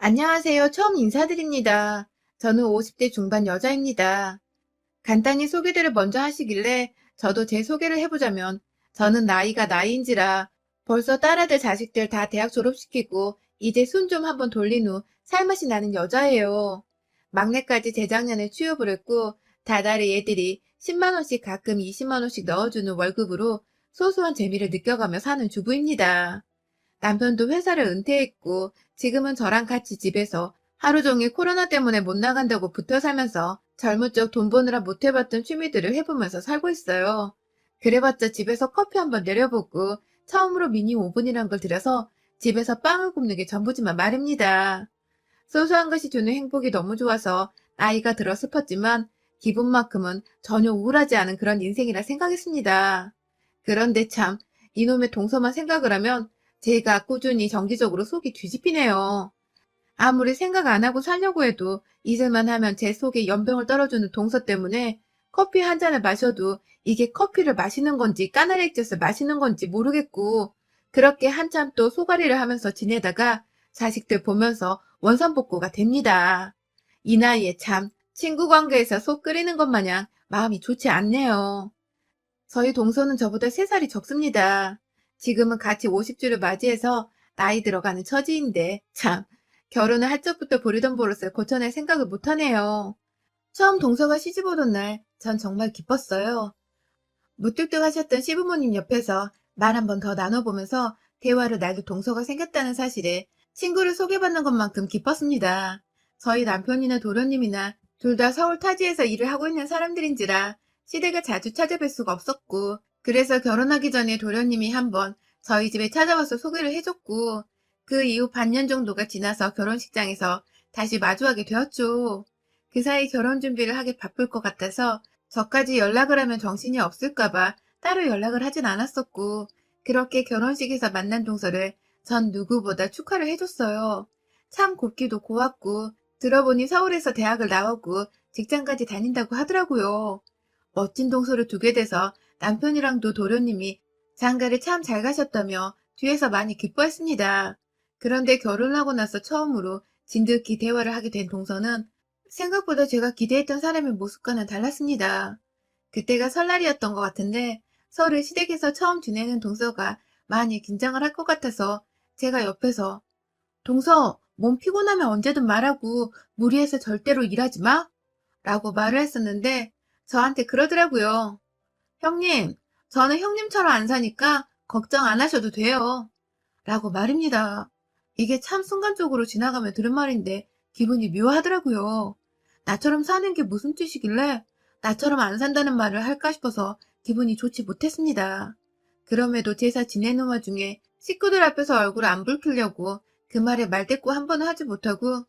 안녕하세요. 처음 인사드립니다. 저는 50대 중반 여자입니다. 간단히 소개들을 먼저 하시길래 저도 제 소개를 해보자면 저는 나이가 나이인지라 벌써 딸아들 자식들 다 대학 졸업시키고 이제 손 좀 한번 돌린 후 살맛이 나는 여자예요. 막내까지 재작년에 취업을 했고 다달이 애들이 10만 원씩 가끔 20만 원씩 넣어주는 월급으로 소소한 재미를 느껴가며 사는 주부입니다. 남편도 회사를 은퇴했고 지금은 저랑 같이 집에서 하루 종일 코로나 때문에 못 나간다고 붙어 살면서 젊은 적 돈 버느라 못 해봤던 취미들을 해보면서 살고 있어요. 그래봤자 집에서 커피 한번 내려보고 처음으로 미니 오븐이란 걸 들여서 집에서 빵을 굽는 게 전부지만 말입니다. 소소한 것이 주는 행복이 너무 좋아서 나이가 들어 슬펐지만 기분만큼은 전혀 우울하지 않은 그런 인생이라 생각했습니다. 그런데 참 이놈의 동서만 생각을 하면 제가 꾸준히 정기적으로 속이 뒤집히네요. 아무리 생각 안 하고 살려고 해도 잊을만 하면 제 속에 연병을 떨어주는 동서 때문에 커피 한 잔을 마셔도 이게 커피를 마시는 건지 까나리 액젓을 마시는 건지 모르겠고 그렇게 한참 또 소가리를 하면서 지내다가 자식들 보면서 원산복구가 됩니다. 이 나이에 참 친구 관계에서 속 끓이는 것 마냥 마음이 좋지 않네요. 저희 동서는 저보다 3살이 적습니다. 지금은 같이 50주를 맞이해서 나이 들어가는 처지인데 참 결혼을 할 적부터 부리던 버릇을 고쳐낼 생각을 못하네요. 처음 동서가 시집 오던 날 전 정말 기뻤어요. 무뚝뚝하셨던 시부모님 옆에서 말 한 번 더 나눠보면서 대화를 나눌 동서가 생겼다는 사실에 친구를 소개받는 것만큼 기뻤습니다. 저희 남편이나 도련님이나 둘 다 서울 타지에서 일을 하고 있는 사람들인지라 시댁을 자주 찾아뵐 수가 없었고 그래서 결혼하기 전에 도련님이 한번 저희 집에 찾아와서 소개를 해줬고 그 이후 반년 정도가 지나서 결혼식장에서 다시 마주하게 되었죠. 그 사이 결혼 준비를 하기 바쁠 것 같아서 저까지 연락을 하면 정신이 없을까봐 따로 연락을 하진 않았었고, 그렇게 결혼식에서 만난 동서를 전 누구보다 축하를 해줬어요. 참 곱기도 고왔고, 들어보니 서울에서 대학을 나오고 직장까지 다닌다고 하더라고요. 멋진 동서를 두게 돼서 남편이랑도 도련님이 장가를 참 잘 가셨다며 뒤에서 많이 기뻐했습니다. 그런데 결혼하고 나서 처음으로 진득히 대화를 하게 된 동서는 생각보다 제가 기대했던 사람의 모습과는 달랐습니다. 그때가 설날이었던 것 같은데 설을 시댁에서 처음 지내는 동서가 많이 긴장을 할 것 같아서 제가 옆에서 동서, 몸 피곤하면 언제든 말하고 무리해서 절대로 일하지 마? 라고 말을 했었는데 저한테 그러더라고요. 형님, 저는 형님처럼 안 사니까 걱정 안 하셔도 돼요. 라고 말입니다. 이게 참 순간적으로 지나가며 들은 말인데 기분이 묘하더라고요. 나처럼 사는 게 무슨 뜻이길래 나처럼 안 산다는 말을 할까 싶어서 기분이 좋지 못했습니다. 그럼에도 제사 지내는 와중에 식구들 앞에서 얼굴 안 붉히려고 그 말에 말대꾸 한 번은 하지 못하고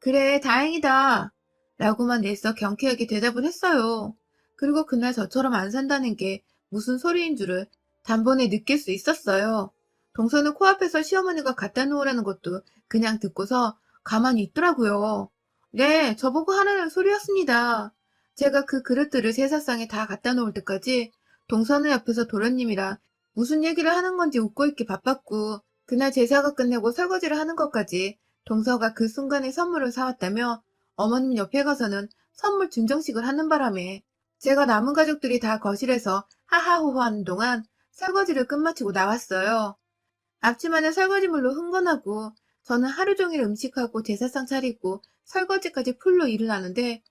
그래 다행이다 라고만 내서 경쾌하게 대답을 했어요. 그리고 그날 저처럼 안 산다는 게 무슨 소리인 줄을 단번에 느낄 수 있었어요. 동서는 코앞에서 시어머니가 갖다 놓으라는 것도 그냥 듣고서 가만히 있더라고요. 네, 저보고 하라는 소리였습니다. 제가 그 그릇들을 제사상에 다 갖다 놓을 때까지 동서는 옆에서 도련님이랑 무슨 얘기를 하는 건지 웃고 있기 바빴고 그날 제사가 끝내고 설거지를 하는 것까지 동서가 그 순간에 선물을 사왔다며 어머님 옆에 가서는 선물 증정식을 하는 바람에 제가 남은 가족들이 다 거실에서 하하호호 하는 동안 설거지를 끝마치고 나왔어요. 앞치마는 설거지물로 흥건하고 저는 하루 종일 음식하고 제사상 차리고 설거지까지 풀로 일을 하는데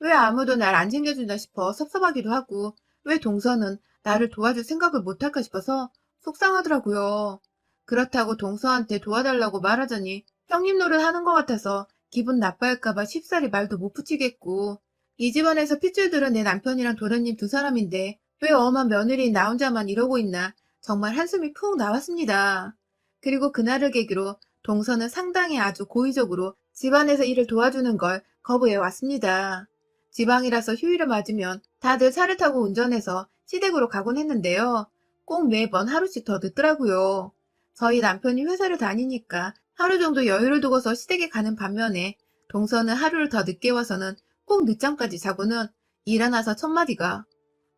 왜 아무도 날 안 챙겨준다 싶어 섭섭하기도 하고 왜 동서는 나를 도와줄 생각을 못할까 싶어서 속상하더라고요. 그렇다고 동서한테 도와달라고 말하자니 형님 노릇 하는 것 같아서 기분 나빠할까봐 쉽사리 말도 못 붙이겠고 이 집안에서 핏줄 들은 내 남편이랑 도련님 두 사람인데 왜 엄한 며느리인 나 혼자만 이러고 있나 정말 한숨이 푹 나왔습니다. 그리고 그날을 계기로 동서는 상당히 아주 고의적으로 집안에서 일을 도와주는 걸 거부해 왔습니다. 지방이라서 휴일을 맞으면 다들 차를 타고 운전해서 시댁으로 가곤 했는데요. 꼭 매번 하루씩 더 늦더라고요. 저희 남편이 회사를 다니니까 하루 정도 여유를 두고서 시댁에 가는 반면에 동서는 하루를 더 늦게 와서는 꼭 늦잠까지 자고는 일어나서 첫마디가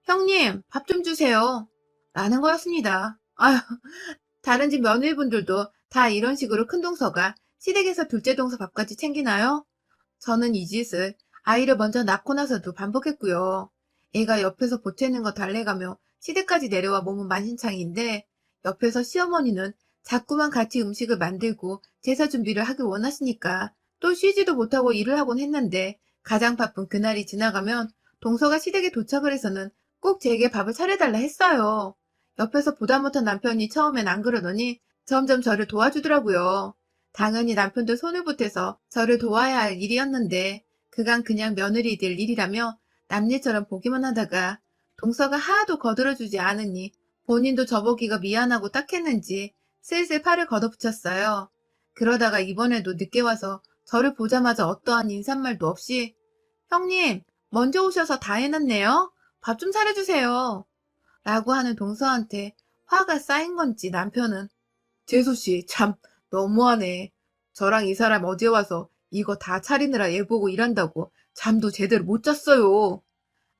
형님 밥 좀 주세요 라는 거였습니다. 아휴 다른 집 며느리분들도 다 이런 식으로 큰 동서가 시댁에서 둘째 동서 밥까지 챙기나요? 저는 이 짓을 아이를 먼저 낳고 나서도 반복했고요. 애가 옆에서 보채는 거 달래가며 시댁까지 내려와 몸은 만신창이인데 옆에서 시어머니는 자꾸만 같이 음식을 만들고 제사 준비를 하길 원하시니까 또 쉬지도 못하고 일을 하곤 했는데 가장 바쁜 그날이 지나가면 동서가 시댁에 도착을 해서는 꼭 제게 밥을 차려달라 했어요. 옆에서 보다 못한 남편이 처음엔 안 그러더니 점점 저를 도와주더라고요. 당연히 남편도 손을 보태서 저를 도와야 할 일이었는데 그간 그냥 며느리 될 일이라며 남일처럼 보기만 하다가 동서가 하나도 거들어주지 않으니 본인도 저보기가 미안하고 딱했는지 슬슬 팔을 걷어붙였어요. 그러다가 이번에도 늦게 와서 저를 보자마자 어떠한 인사말도 없이 형님, 먼저 오셔서 다 해놨네요. 밥 좀 차려주세요. 라고 하는 동서한테 화가 쌓인 건지 남편은 재수씨, 참, 너무하네. 저랑 이 사람 어제 와서 이거 다 차리느라 얘 보고 일한다고 잠도 제대로 못 잤어요.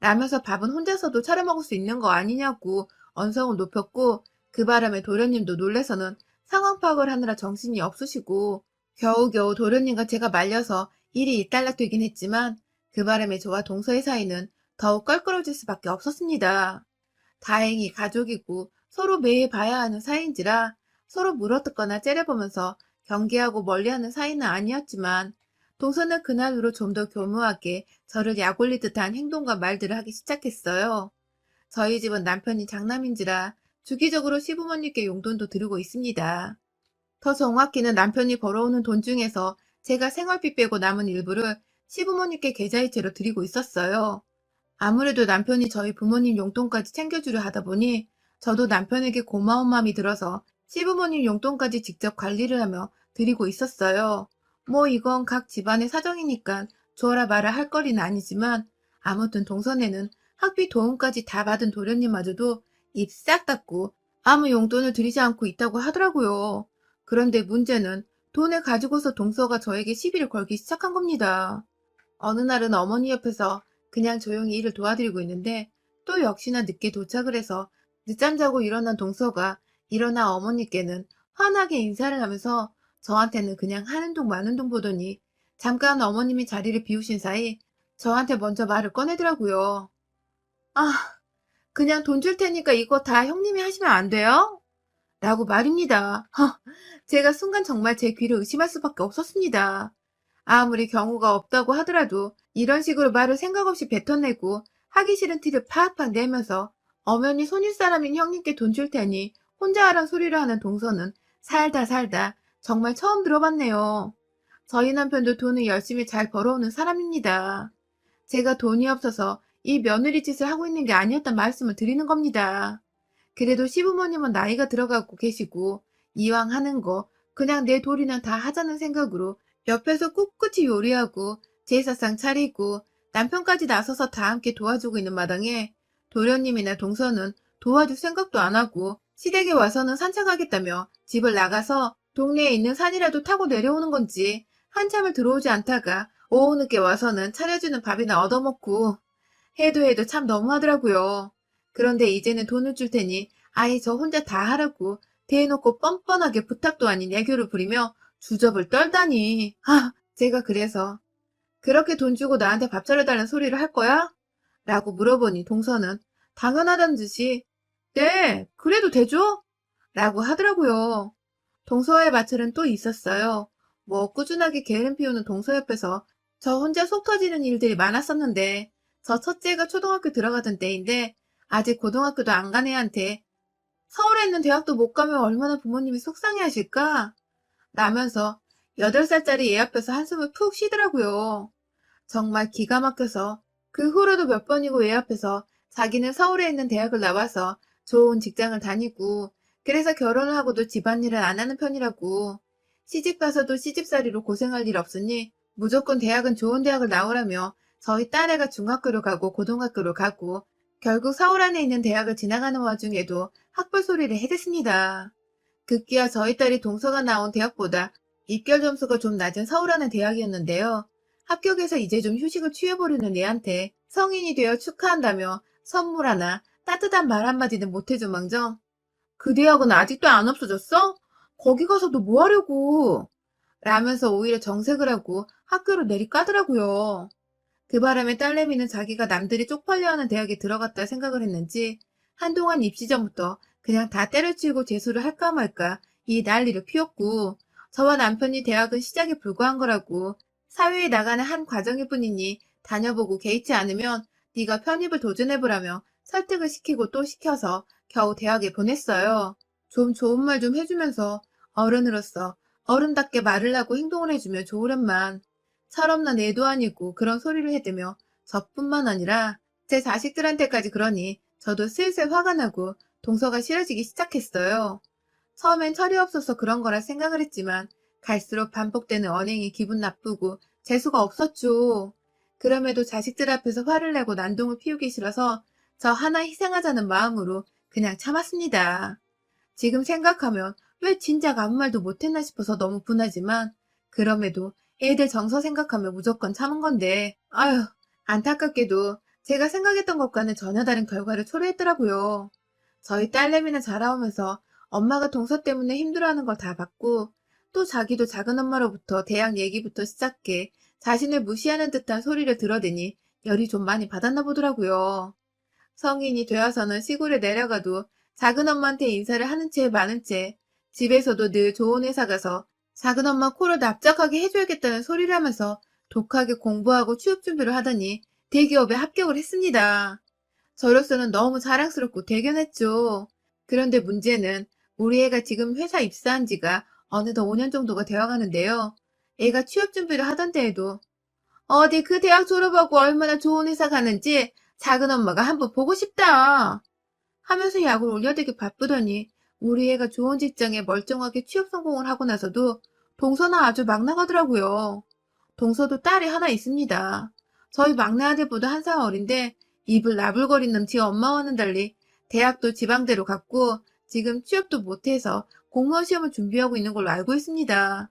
라면서 밥은 혼자서도 차려 먹을 수 있는 거 아니냐고 언성을 높였고 그 바람에 도련님도 놀래서는 상황 파악을 하느라 정신이 없으시고 겨우겨우 도련님과 제가 말려서 일이 일단락되긴 했지만 그 바람에 저와 동서의 사이는 더욱 껄끄러질 수밖에 없었습니다. 다행히 가족이고 서로 매일 봐야 하는 사이인지라 서로 물어뜯거나 째려보면서 경계하고 멀리하는 사이는 아니었지만 동서는 그날으로 좀 더 교묘하게 저를 약올릴 듯한 행동과 말들을 하기 시작했어요. 저희 집은 남편이 장남인지라 주기적으로 시부모님께 용돈도 드리고 있습니다. 더 정확히는 남편이 벌어오는 돈 중에서 제가 생활비 빼고 남은 일부를 시부모님께 계좌이체로 드리고 있었어요. 아무래도 남편이 저희 부모님 용돈까지 챙겨주려 하다 보니 저도 남편에게 고마운 마음이 들어서 시부모님 용돈까지 직접 관리를 하며 드리고 있었어요. 뭐 이건 각 집안의 사정이니까 주어라 마라 할 거리는 아니지만 아무튼 동선에는 학비 도움까지 다 받은 도련님마저도 입 싹 닫고 아무 용돈을 드리지 않고 있다고 하더라고요. 그런데 문제는 돈을 가지고서 동서가 저에게 시비를 걸기 시작한 겁니다. 어느 날은 어머니 옆에서 그냥 조용히 일을 도와드리고 있는데 또 역시나 늦게 도착을 해서 늦잠 자고 일어난 동서가 일어나 어머니께는 환하게 인사를 하면서 저한테는 그냥 하는 둥 마는 둥 보더니 잠깐 어머님이 자리를 비우신 사이 저한테 먼저 말을 꺼내더라고요. 아, 그냥 돈 줄 테니까 이거 다 형님이 하시면 안 돼요? 라고 말입니다. 제가 순간 정말 제 귀를 의심할 수밖에 없었습니다. 아무리 경우가 없다고 하더라도 이런 식으로 말을 생각 없이 뱉어내고 하기 싫은 티를 팍팍 내면서 엄연히 손윗사람인 형님께 돈 줄 테니 혼자 하란 소리를 하는 동서는 살다 살다 정말 처음 들어봤네요. 저희 남편도 돈을 열심히 잘 벌어오는 사람입니다. 제가 돈이 없어서 이 며느리 짓을 하고 있는 게 아니었단 말씀을 드리는 겁니다. 그래도 시부모님은 나이가 들어가고 계시고 이왕 하는 거 그냥 내 도리는 다 하자는 생각으로 옆에서 꿋꿋이 요리하고 제사상 차리고 남편까지 나서서 다 함께 도와주고 있는 마당에 도련님이나 동서는 도와줄 생각도 안 하고 시댁에 와서는 산책하겠다며 집을 나가서 동네에 있는 산이라도 타고 내려오는 건지 한참을 들어오지 않다가 오후 늦게 와서는 차려주는 밥이나 얻어먹고 해도 참 너무하더라고요. 그런데 이제는 돈을 줄 테니 아예 저 혼자 다 하라고 대놓고 뻔뻔하게 부탁도 아닌 애교를 부리며 주접을 떨다니. 제가 그래서 그렇게 돈 주고 나한테 밥 차려달라는 소리를 할 거야? 라고 물어보니 동서는 당연하다는 듯이 네, 그래도 되죠? 라고 하더라고요. 동서의 마찰은 또 있었어요. 뭐 꾸준하게 게으름 피우는 동서 옆에서 저 혼자 속 터지는 일들이 많았었는데 저 첫째가 초등학교 들어가던 때인데 아직 고등학교도 안 간 애한테 서울에 있는 대학도 못 가면 얼마나 부모님이 속상해하실까? 라면서 8살짜리 애 앞에서 한숨을 푹 쉬더라고요. 정말 기가 막혀서 그 후로도 몇 번이고 애 앞에서 자기는 서울에 있는 대학을 나와서 좋은 직장을 다니고 그래서 결혼을 하고도 집안일을 안 하는 편이라고 시집 가서도 시집살이로 고생할 일 없으니 무조건 대학은 좋은 대학을 나오라며 저희 딸애가 중학교를 가고 고등학교를 가고 결국 서울 안에 있는 대학을 지나가는 와중에도 학벌 소리를 해댔습니다. 급기야 저희 딸이 동서가 나온 대학보다 입결 점수가 좀 낮은 서울 안의 대학이었는데요. 합격해서 이제 좀 휴식을 취해보려는 애한테 성인이 되어 축하한다며 선물 하나 따뜻한 말 한마디는 못해준 망정 그 대학은 아직도 안 없어졌어? 거기 가서도 뭐 하려고? 라면서 오히려 정색을 하고 학교로 내리까더라고요. 그 바람에 딸내미는 자기가 남들이 쪽팔려하는 대학에 들어갔다 생각을 했는지 한동안 입시 전부터 그냥 다 때려치우고 재수를 할까 말까 이 난리를 피웠고, 저와 남편이 대학은 시작에 불과한 거라고, 사회에 나가는 한 과정일 뿐이니 다녀보고 개의치 않으면 네가 편입을 도전해보라며 설득을 시키고 또 시켜서 겨우 대학에 보냈어요. 좀 좋은 말 좀 해주면서 어른으로서 어른답게 말을 하고 행동을 해주면 좋으련만 철없는 애도 아니고 그런 소리를 해대며 저뿐만 아니라 제 자식들한테까지 그러니 저도 슬슬 화가 나고 동서가 싫어지기 시작했어요. 처음엔 철이 없어서 그런 거라 생각을 했지만 갈수록 반복되는 언행이 기분 나쁘고 재수가 없었죠. 그럼에도 자식들 앞에서 화를 내고 난동을 피우기 싫어서 저 하나 희생하자는 마음으로 그냥 참았습니다. 지금 생각하면 왜 진작 아무 말도 못했나 싶어서 너무 분하지만, 그럼에도 애들 정서 생각하면 무조건 참은 건데, 아휴, 안타깝게도 제가 생각했던 것과는 전혀 다른 결과를 초래했더라고요. 저희 딸내미는 자라오면서 엄마가 동서 때문에 힘들어하는 걸 다 봤고, 또 자기도 작은 엄마로부터 대학 얘기부터 시작해 자신을 무시하는 듯한 소리를 들어대니 열이 좀 많이 받았나 보더라고요. 성인이 되어서는 시골에 내려가도 작은 엄마한테 인사를 하는 채 마는 채 집에서도 늘 좋은 회사 가서 작은 엄마 코를 납작하게 해줘야겠다는 소리를 하면서 독하게 공부하고 취업 준비를 하더니 대기업에 합격을 했습니다. 저로서는 너무 자랑스럽고 대견했죠. 그런데 문제는 우리 애가 지금 회사 입사한 지가 어느덧 5년 정도가 되어 가는데요. 애가 취업 준비를 하던 때에도 어디 그 대학 졸업하고 얼마나 좋은 회사 가는지 작은 엄마가 한번 보고 싶다 하면서 약을 올려대기 바쁘더니, 우리 애가 좋은 직장에 멀쩡하게 취업 성공을 하고 나서도 동서는 아주 막 나가더라고요. 동서도 딸이 하나 있습니다. 저희 막내 아들보다 한 살 어린데 입을 나불거리는 지 엄마와는 달리 대학도 지방대로 갔고 지금 취업도 못해서 공무원 시험을 준비하고 있는 걸로 알고 있습니다.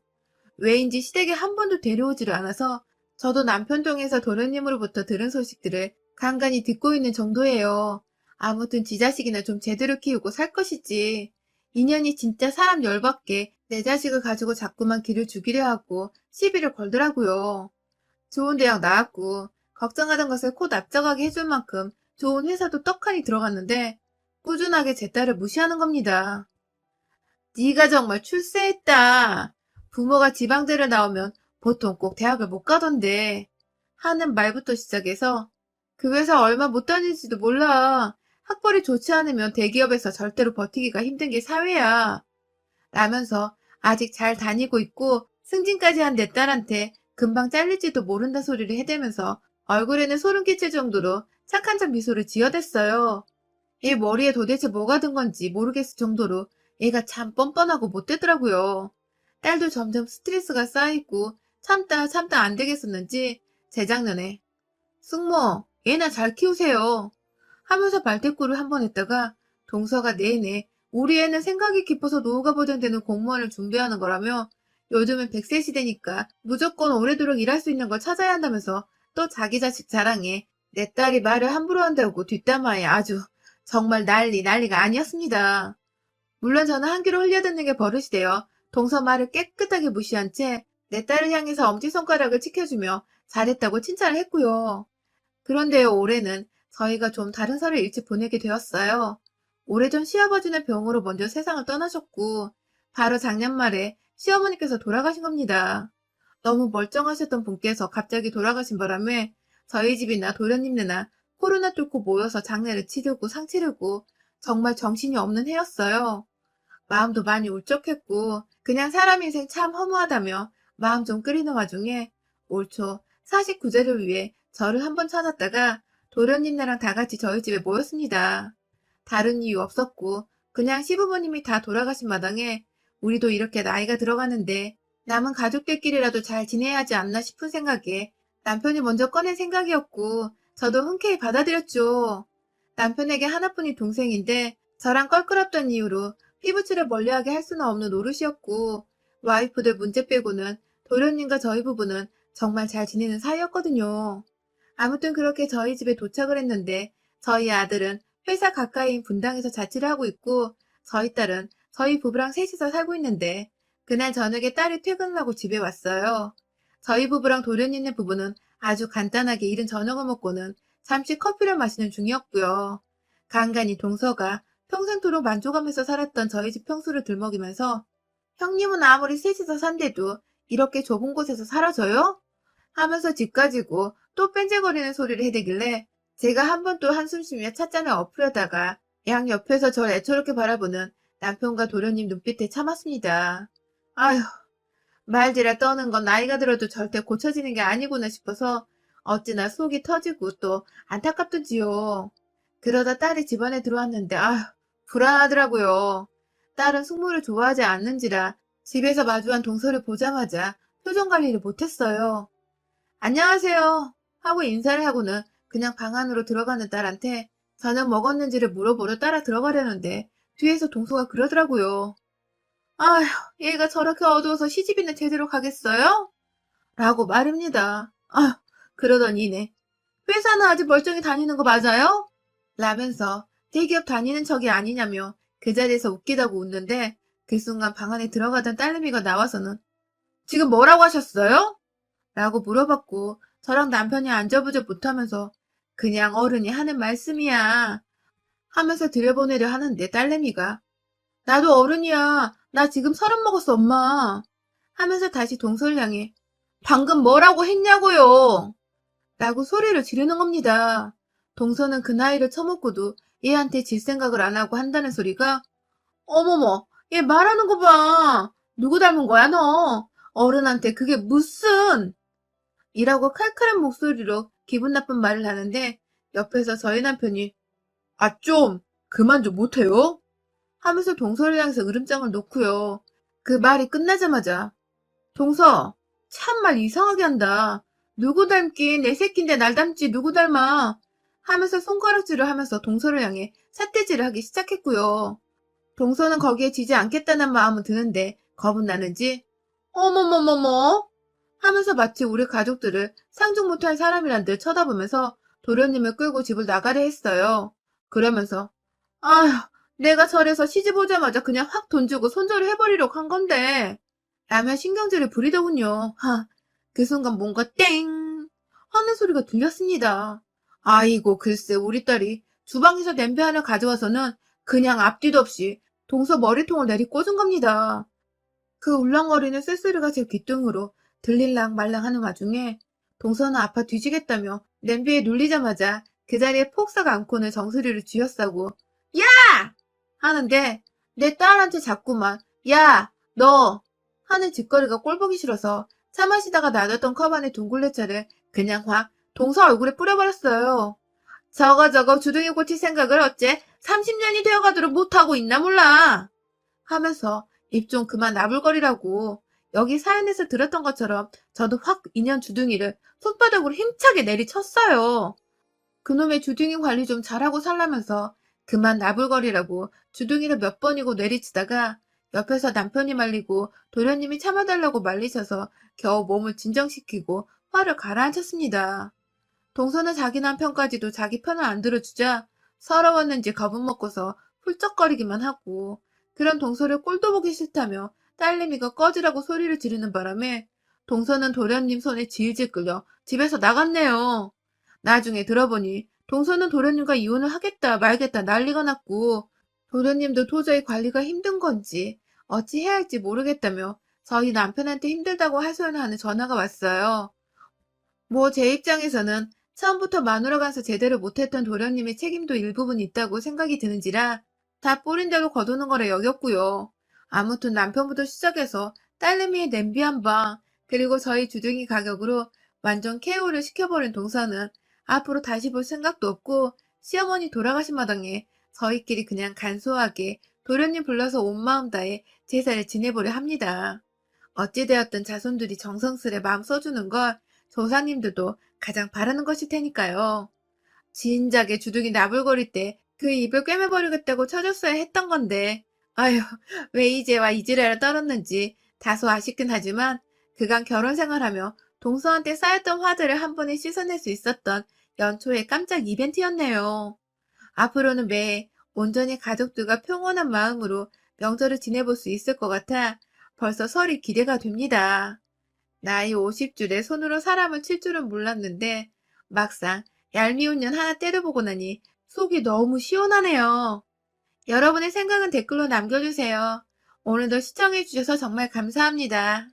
왜인지 시댁에 한 번도 데려오지를 않아서 저도 남편 통해서 도련님으로부터 들은 소식들을 간간히 듣고 있는 정도예요. 아무튼 지 자식이나 좀 제대로 키우고 살 것이지. 인연이 진짜 사람 열받게 내 자식을 가지고 자꾸만 길을 죽이려 하고 시비를 걸더라고요. 좋은 대학 나왔고 걱정하던 것을 코 납작하게 해줄 만큼 좋은 회사도 떡하니 들어갔는데 꾸준하게 제 딸을 무시하는 겁니다. 네가 정말 출세했다. 부모가 지방대를 나오면 보통 꼭 대학을 못 가던데 하는 말부터 시작해서 그 회사 얼마 못 다닐지도 몰라. 학벌이 좋지 않으면 대기업에서 절대로 버티기가 힘든 게 사회야. 라면서 아직 잘 다니고 있고 승진까지 한 내 딸한테 금방 잘릴지도 모른다 소리를 해대면서 얼굴에는 소름 끼칠 정도로 착한 척 미소를 지어댔어요. 얘 머리에 도대체 뭐가 든 건지 모르겠을 정도로 얘가 참 뻔뻔하고 못되더라고요. 딸도 점점 스트레스가 쌓이고 참다 참다 안 되겠었는지 재작년에 숙모 얘나 잘 키우세요 하면서 말대꾸를 한 번 했다가 동서가 내내 우리 애는 생각이 깊어서 노후가 보장되는 공무원을 준비하는 거라며 요즘은 100세 시대니까 무조건 오래도록 일할 수 있는 걸 찾아야 한다면서 또 자기 자식 자랑에 내 딸이 말을 함부로 한다고 뒷담화에 아주 정말 난리가 아니었습니다. 물론 저는 한 귀로 흘려듣는 게 버릇이 되어 동서 말을 깨끗하게 무시한 채 내 딸을 향해서 엄지손가락을 치켜주며 잘했다고 칭찬을 했고요. 그런데 올해는 저희가 좀 다른 살을 일찍 보내게 되었어요. 오래전 시아버지는 병으로 먼저 세상을 떠나셨고 바로 작년 말에 시어머니께서 돌아가신 겁니다. 너무 멀쩡하셨던 분께서 갑자기 돌아가신 바람에 저희 집이나 도련님네나 코로나 뚫고 모여서 장례를 치르고 상 치르고 정말 정신이 없는 해였어요. 마음도 많이 울적했고 그냥 사람 인생 참 허무하다며 마음 좀 끓이는 와중에 올 초 49제를 위해 저를 한번 찾았다가 도련님네랑 다 같이 저희 집에 모였습니다. 다른 이유 없었고 그냥 시부모님이 다 돌아가신 마당에 우리도 이렇게 나이가 들어가는데 남은 가족들끼리라도 잘 지내야 하지 않나 싶은 생각에 남편이 먼저 꺼낸 생각이었고 저도 흔쾌히 받아들였죠. 남편에게 하나뿐인 동생인데 저랑 껄끄럽던 이유로 피부치를 멀리하게 할 수는 없는 노릇이었고 와이프들 문제 빼고는 도련님과 저희 부부는 정말 잘 지내는 사이였거든요. 아무튼 그렇게 저희 집에 도착을 했는데 저희 아들은 회사 가까이인 분당에서 자취를 하고 있고 저희 딸은 저희 부부랑 셋이서 살고 있는데 그날 저녁에 딸이 퇴근을 하고 집에 왔어요. 저희 부부랑 도련님네 부부는 아주 간단하게 이른 저녁을 먹고는 잠시 커피를 마시는 중이었고요. 간간히 동서가 평생토록 만족하면서 살았던 저희 집 평수를 들먹이면서 형님은 아무리 셋이서 산대도 이렇게 좁은 곳에서 사라져요? 하면서 집 가지고 또 뺀질거리는 소리를 해대길래 제가 한 번 또 한숨 쉬며 찻잔을 엎으려다가 양 옆에서 절 애처롭게 바라보는 남편과 도련님 눈빛에 참았습니다. 아휴, 말들아 떠는 건 나이가 들어도 절대 고쳐지는 게 아니구나 싶어서 어찌나 속이 터지고 또 안타깝던지요. 그러다 딸이 집안에 들어왔는데 아휴, 불안하더라고요. 딸은 숙모를 좋아하지 않는지라 집에서 마주한 동서를 보자마자 표정 관리를 못했어요. 안녕하세요 하고 인사를 하고는 그냥 방 안으로 들어가는 딸한테 저녁 먹었는지를 물어보러 따라 들어가려는데 뒤에서 동서가 그러더라고요. 아휴, 얘가 저렇게 어두워서 시집이나 제대로 가겠어요? 라고 말입니다. 아휴, 그러던 이내 회사는 아직 멀쩡히 다니는 거 맞아요? 라면서 대기업 다니는 척이 아니냐며 그 자리에서 웃기다고 웃는데 그 순간 방 안에 들어가던 딸내미가 나와서는 지금 뭐라고 하셨어요? 라고 물어봤고 저랑 남편이 안절부절 못하면서 그냥 어른이 하는 말씀이야 하면서 들여보내려 하는데 딸내미가 나도 어른이야. 나 지금 30 먹었어, 엄마. 하면서 다시 동서를 향해 방금 뭐라고 했냐고요. 라고 소리를 지르는 겁니다. 동서는 그 나이를 처먹고도 얘한테 질 생각을 안 하고 한다는 소리가 어머머, 얘 말하는 거 봐. 누구 닮은 거야, 너? 어른한테 그게 무슨 이라고 칼칼한 목소리로 기분 나쁜 말을 하는데 옆에서 저희 남편이 아, 좀 그만 좀 못해요? 하면서 동서를 향해서 으름장을 놓고요. 그 말이 끝나자마자 동서, 참말 이상하게 한다. 누구 닮긴 내 새끼인데 날 닮지 누구 닮아. 하면서 손가락질을 하면서 동서를 향해 삿대질을 하기 시작했고요. 동서는 거기에 지지 않겠다는 마음은 드는데 겁은 나는지 어머머머머 하면서 마치 우리 가족들을 상종 못할 사람이란 듯 쳐다보면서 도련님을 끌고 집을 나가려 했어요. 그러면서 아휴, 내가 절에서 시집 오자마자 그냥 확 돈 주고 손절을 해버리려고 한 건데 라며 신경질을 부리더군요. 그 순간 뭔가 땡 하는 소리가 들렸습니다. 아이고 글쎄 우리 딸이 주방에서 냄비 하나 가져와서는 그냥 앞뒤도 없이 동서 머리통을 내리꽂은 겁니다. 그 울렁거리는 쇳소리가 제 귓등으로 들릴랑 말랑 하는 와중에 동서는 아파 뒤지겠다며 냄비에 눌리자마자 그 자리에 폭삭 안고는 정수리를 쥐어싸고 야! 하는데 내 딸한테 자꾸만 야! 너! 하는 짓거리가 꼴보기 싫어서 차 마시다가 놔뒀던 컵 안에 둥글레차를 그냥 확 동서 얼굴에 뿌려버렸어요. 저거 주둥이 고칠 생각을 어째 30년이 되어가도록 못하고 있나 몰라 하면서 입 좀 그만 나불거리라고 여기 사연에서 들었던 것처럼 저도 확 인연 주둥이를 손바닥으로 힘차게 내리쳤어요. 그놈의 주둥이 관리 좀 잘하고 살라면서 그만 나불거리라고 주둥이를 몇 번이고 내리치다가 옆에서 남편이 말리고 도련님이 참아달라고 말리셔서 겨우 몸을 진정시키고 화를 가라앉혔습니다. 동서는 자기 남편까지도 자기 편을 안 들어주자 서러웠는지 겁은 먹고서 훌쩍거리기만 하고 그런 동서를 꼴도 보기 싫다며 딸내미가 꺼지라고 소리를 지르는 바람에 동서는 도련님 손에 질질 끌려 집에서 나갔네요. 나중에 들어보니 동서는 도련님과 이혼을 하겠다 말겠다 난리가 났고 도련님도 도저히 관리가 힘든 건지 어찌 해야 할지 모르겠다며 저희 남편한테 힘들다고 하소연하는 전화가 왔어요. 뭐 제 입장에서는 처음부터 마누라 간서 제대로 못했던 도련님의 책임도 일부분 있다고 생각이 드는지라 다 뿌린 대로 거두는 거라 여겼고요. 아무튼 남편부터 시작해서 딸내미의 냄비 한 방, 그리고 저희 주둥이 가격으로 완전 KO를 시켜버린 동서는 앞으로 다시 볼 생각도 없고 시어머니 돌아가신 마당에 저희끼리 그냥 간소하게 도련님 불러서 온 마음 다해 제사를 지내보려 합니다. 어찌되었든 자손들이 정성스레 마음 써주는 걸 조상님들도 가장 바라는 것일 테니까요. 진작에 주둥이 나불거릴 때 그 입을 꿰매버리겠다고 쳐줬어야 했던 건데 아휴 왜 이제와 이지랄을 떨었는지 다소 아쉽긴 하지만 그간 결혼 생활하며 동서한테 쌓였던 화들을 한 번에 씻어낼 수 있었던 연초의 깜짝 이벤트였네요. 앞으로는 매해 온전히 가족들과 평온한 마음으로 명절을 지내볼 수 있을 것 같아 벌써 설이 기대가 됩니다. 나이 50줄에 손으로 사람을 칠 줄은 몰랐는데 막상 얄미운 년 하나 때려보고 나니 속이 너무 시원하네요. 여러분의 생각은 댓글로 남겨주세요. 오늘도 시청해주셔서 정말 감사합니다.